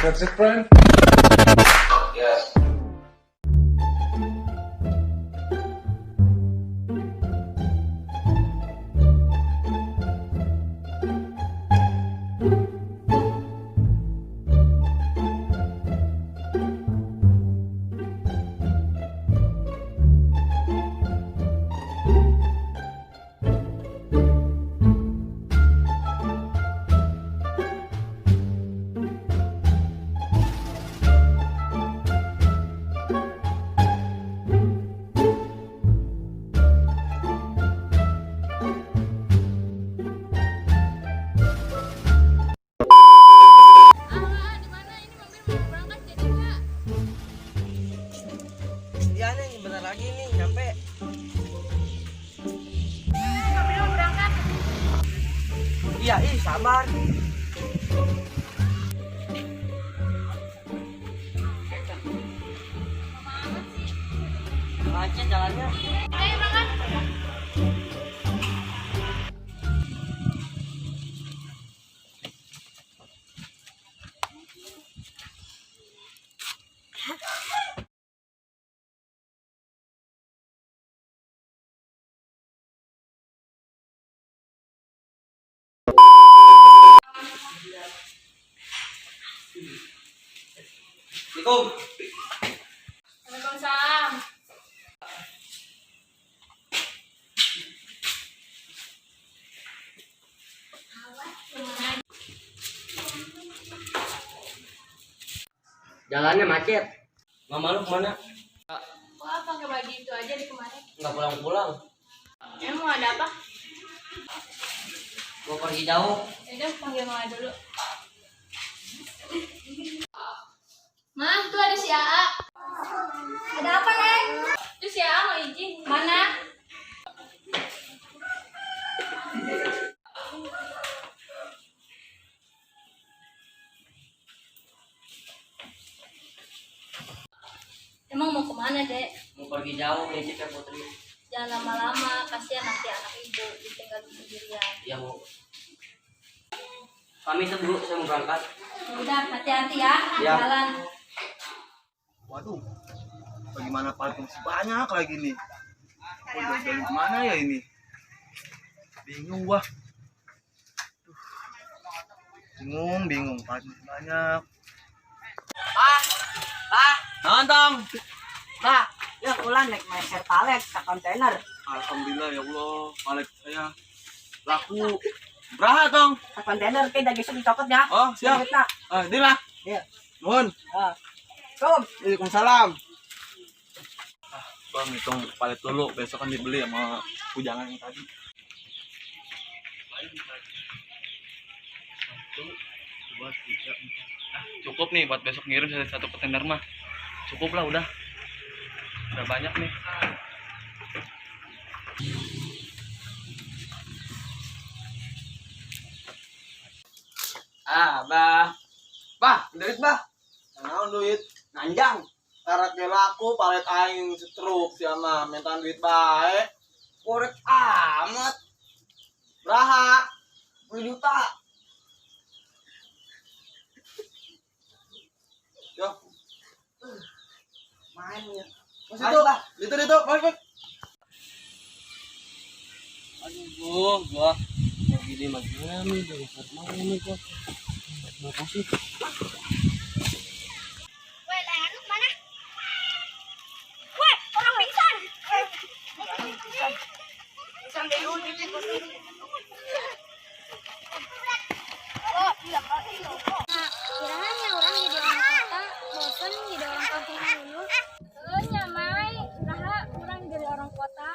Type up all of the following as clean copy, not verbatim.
That's it, friend? Yes. Iya nih, bentar lagi nih nyampe. Mobil mau berangkat. Iya, sabar. Macet jalannya. Ayo berangkat. Assalamualaikum. Waalaikumsalam. Jalannya macet. Mama lu kemana? Wah, pakai baju itu aja di kemarin. Nggak pulang-pulang. Emang mau ada apa? Mau pergi jauh. Yaudah, panggil mama dulu. Ma, tuh ada si Aa. Ada apa, Neng? Tuh si Aa mau izin. Mana? Emang mau kemana, Dek? Mau pergi jauh nih ya Putri. Jangan lama-lama, kasihan nanti anak ibu ditinggal sendirian. Ya mau. Kami itu dulu, saya mau berangkat. Udah, hati-hati ya, di Ya. jalan. Waduh, bagaimana parkir masih banyak lagi nih. Udah dari mana ya ini? Bingung gua. Bingung, parkir masih banyak. Nantang. Pak, ya pulang naik meser palet ke kontainer. Alhamdulillah ya Allah, palet saya laku. Berapa dong? Ke kontainer kayak daging dicokot ya. Oh, siap. Duit, Nak. Dila. Iya. Nuhun. Kom. Waalaikumsalam. Bang, hitung palet dulu, besok kan dibeli sama pujangan yang tadi. Satu, dua, tiga, empat. Cukup nih buat besok ngirim satu kontainer mah. Cukup lah udah banyak nih. Bah, duit bah. Naon duit? Nanjang. Karat ge laku palet aing setruk siapa minta duit bae. Kurek amat. Beraha? 10 juta. Yo, Main ya. mas itu. Itu, balik. Aduh, gua mau gini mah gimana nih, dari mana nih gua. Makasih. Woi, Lehanuk mana? Woi, orang pingsan. Pingsan dari unit itu. Oh, iya, Kak. Kiraannya orang jadi orang kota, bosan jadi orang kampung dulu. Nya, Mai, uraha urang jadi orang kota.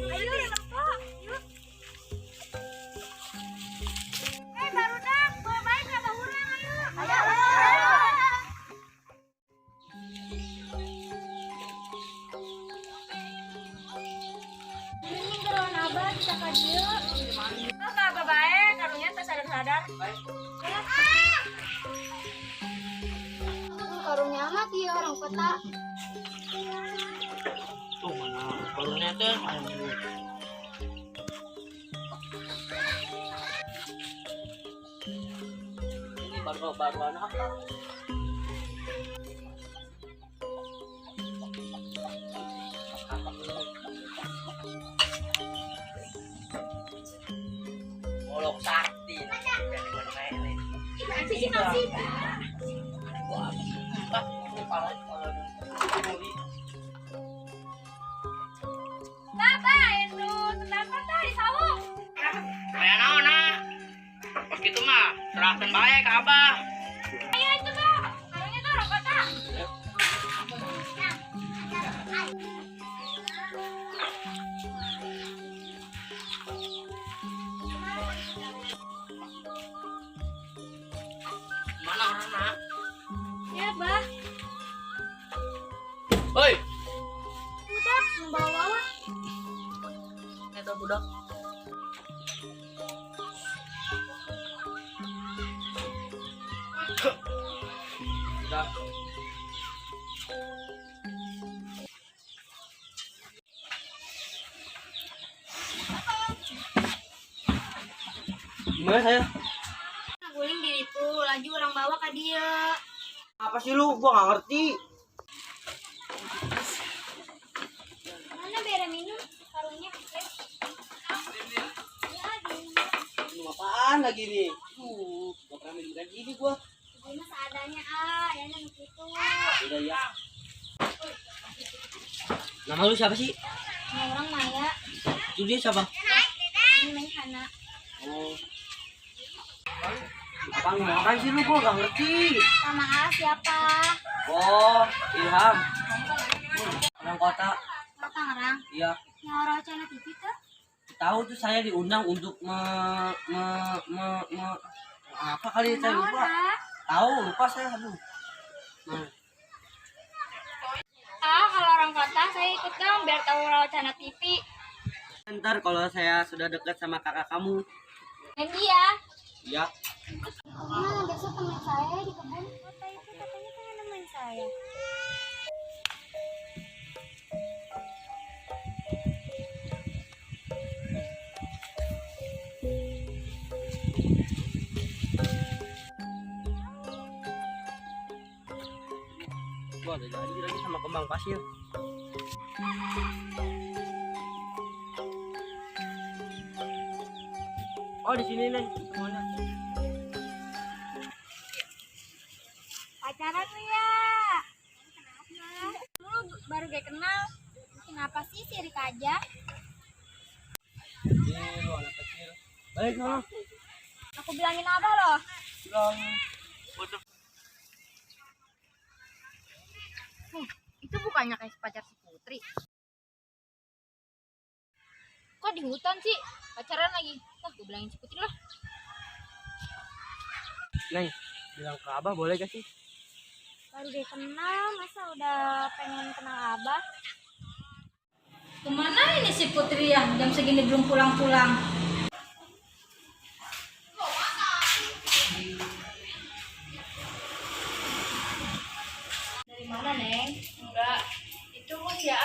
Ayo, Pak. Yuk. Barudak, bawa baik ke bahurang, ayo. Ayo. Ini geron abah bisa ka dieu. Oh, ka apa bae, karunya teh sadar-sadar. Karunya amat ya orang kota. Tuh mana barunya teh. baru anak. Olok sakti. Cici nasi. Baba, itu kenapa tadi sawung? Kayak naon nak? Pas gitu mah serahkan bae ke abah. Ayo itu bang, orangnya tuh orang kota. Mana orang nak? Ya bah, Hoi, udah membawa. itu budak. Udah. Gimana saya? Guling diri itu, laju orang bawa ke dia. Apa sih lu? Gua nggak ngerti. Mana bere minum? Karungnya kepes. Ya, di Minum apaan lagi nih? Gak pernah minum kayak gini gua. rumah seadanya ya nang gitu. Udah ya. Nama lu siapa sih? Nah, orang Maya, Itu dia siapa? ini namanya Hana. Oh. Apa ngomong sih lu? Gua gak ngerti. Sama A siapa? Oh, Ilham. Orang kota. Kata orang. Iya. Yang orang channel TV tuh. Tahu tuh saya diundang untuk apa kali saya lupa. Tahu, lupa saya aduh. Nah, Kalau orang kota saya ikut dong biar tahu rawat channel TV. ntar kalau saya sudah dekat sama kakak kamu, Dan dia, ya. Nah, besok teman saya di kebun kota itu katanya pengen nemuin saya. Gua ada janji lagi sama kembang pasir. Oh di sini nih semuanya. Pacaran lu ya? Kenapa? Lu baru gue kenal. Kenapa sih sirik aja? Lu anak kecil. Balik sana. aku bilangin abah loh. Bilang. Itu bukannya kayak pacar si Putri. Kok di hutan sih? Pacaran lagi. Gue bilangin si Putri lah. Neng, bilang ke abah boleh gak sih? Baru gue kenal, masa udah pengen kenal abah? Kemana ini si Putri ya? Jam segini belum pulang-pulang. Dari mana, Neng? Enggak. Itu ya,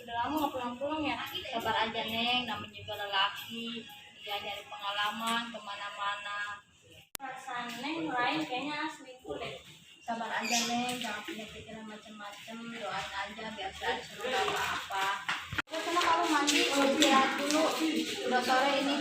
udah lama nggak pulang-pulang ya. Sabar aja, Neng. Namanya juga lelaki. Dia nyari pengalaman kemana-mana. Perasaan Neng lain kayaknya selingkuh deh. Sabar aja, Neng. Jangan punya pikiran macam-macam. Doain aja biar sehat, semoga apa-apa. Ya, cuma kamu mandi, istirahat dulu. Udah sore ini.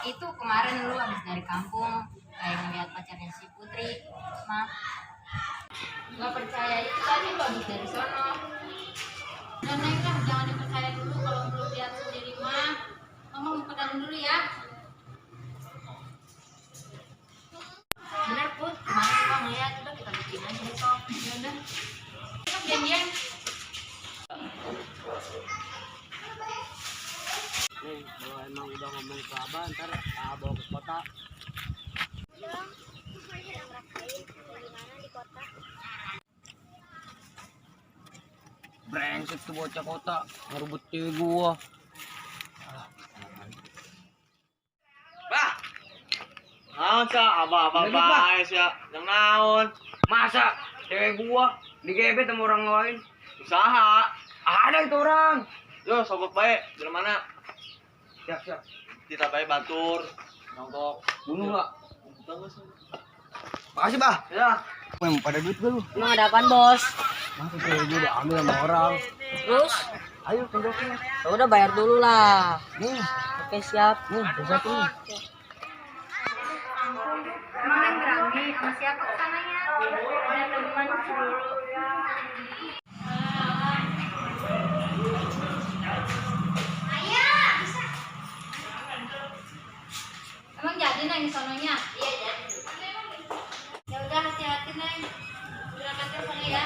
Itu kemarin lu habis dari kampung kayak ngeliat pacarnya si Putri, mah nggak percaya itu tadi lu habis dari sono. Dan Neng kan jangan dipercaya dulu kalau belum lihat sendiri mah. Mama mau ke dalam dulu ya. Bener Put, kemarin kita ngeliat udah kita bikin aja besok. Ya udah. Besok janjian. Neng, kalau emang udah ngomong ke abah, ntar abah bawa ke kota. Dong, sedang rasain gimana di kota? Brengsek tuh bocah kota, ngerebut cewek gua. Bah. Naon sa abah bae sia. Yang naon? Masa cewek gua Digebet sama orang lain. Usaha. Ada itu orang. Yo, sogok baik. Dari mana? Siap. Kita baik batur. Nongkok. Bunuh nggak? Makasih, Bah. Ya. Memang pada duit lu. Emang ada apaan, Bos? Masa cewek gue udah ambil sama orang. Terus? Ayo tunjukin. Ya udah bayar dulu lah. Oke, siap. Bisa tuh. Emang Neng berani sama siapa kesananya? Ada teman dulu. Emang jadi Neng sononya? Iya jadi. Ya udah hati-hati Neng. Berangkat ke sana ya.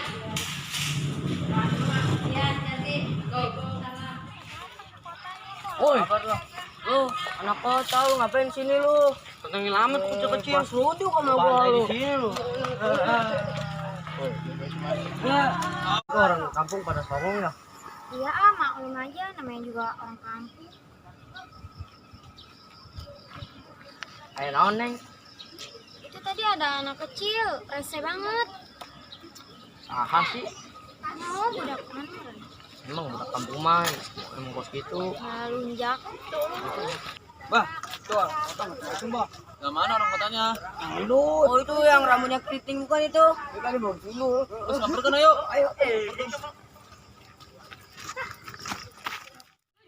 Iya hati-hati. Go sana. Woi, lu anak kota lu ngapain sini lu? Tentang lamet kecil-kecil seludu sama gua lu. Di sini lu. Ya, orang kampung pada songong ya. Iya, maklum aja namanya juga orang kampung. Ayo naon, Neng? Itu tadi ada anak kecil, rese banget. Saha sih? Mau budak mana? Emang budak kampung mah emang kos gitu. Lunjak. Bah, tuh, Mbak. Yang mana orang kotanya? Oh, itu yang rambutnya keriting bukan itu? Tadi belum dulu. Terus samperkan ayo. Ayo,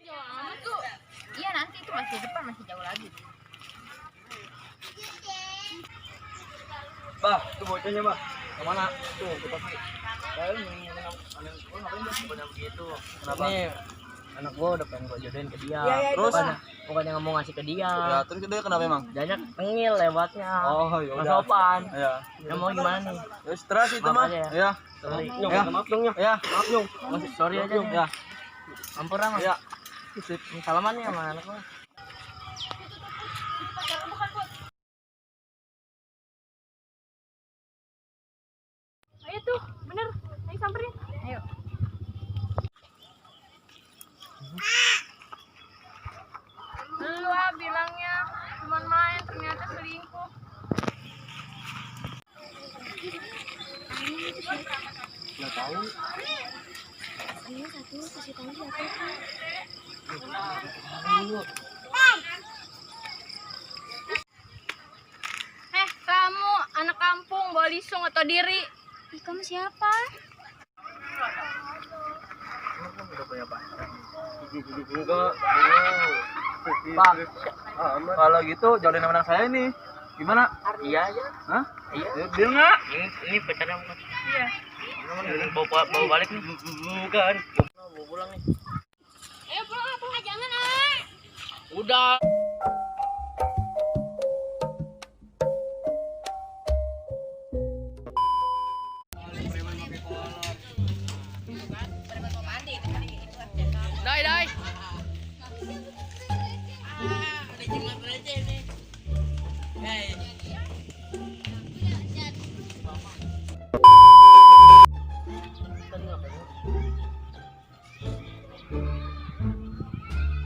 Jauh amat tuh. Iya nanti itu masih depan masih jauh lagi. Bah, tuh bocahnya, Bah. Yang mana? Tuh, kita sih. Ngapain banyak begitu? Kenapa? Ini anak gua udah pengen gua jodohin ke dia. Terus? Bukannya nggak mau ngasih ke dia. Ya, terus dia kenapa emang? Dianya tengil lewatnya. Oh, ya Nggak udah. sopan. Ya. Ya mau gimana nih? Terus terus itu Maaf mah. aja ya. Ya. Sorry. Ya, maaf dong ya. Ya, maaf dong. Sorry aja nih. Ya. Ampun Ram. Ya. Salaman ya sama anak gua. Ayo tuh, bener. Ayo samperin. Ayo. Lu bilangnya cuma main, ternyata selingkuh. Enggak tahu. Ini satu kasih tahu siapa? Kamu anak kampung bawa lisung atau diri? Ih, kamu siapa? Udah punya pacar. Enggak. Pak, kalau gitu jauhin anak saya ini. Gimana? Iya aja. Hah? Iya. Dia enggak? Ini pacarnya bukan. Iya. Bawa balik nih. Bukan. Mau pulang nih. Ayo pulang, jangan Udah. Dai.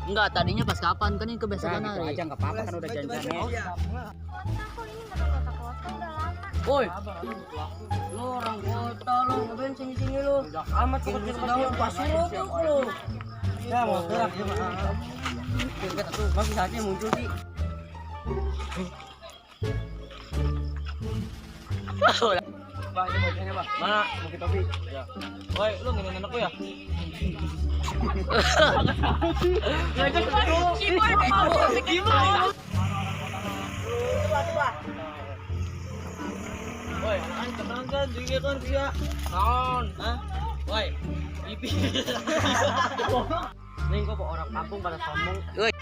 Enggak, tadinya pas kapan kan ini kebesokan hari. aja nggak apa-apa kan udah janjiannya. Kota aku ini nggak kota-kota udah lama. Woi, lu orang kota lu ngapain sini lu? Amat kecil-kecil pas suruh tuh lu. Ya mau gerak ya Pak. Kita tuh masih saja muncul sih. Bah, ini bocahnya, Bah. Mana? Mau kita topi. Ya. Woi, lu nginin anakku ya? Woi, tenang kan, juga kan dia. Naon? Hah? Woi, pipi. Nih kok orang kampung pada sombong. Woi.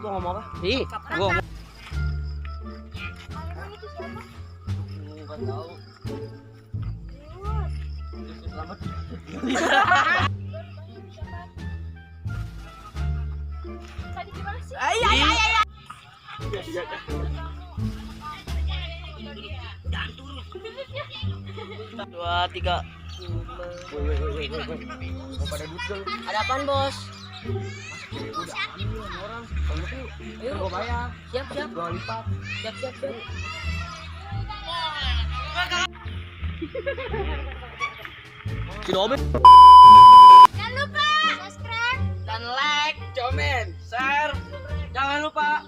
Gua ngomong apa? Ih, gua ngomong. Emang itu siapa? Enggak tahu. Selamat. Tadi gimana sih? Dua, tiga. Woi. Mau pada duduk. Ada apaan, Bos? Orang. Ayo, gua bayar. Siap. Gua lipat. Siap. Si Domen. Jangan lupa subscribe. Dan like, comment, share. Jangan lupa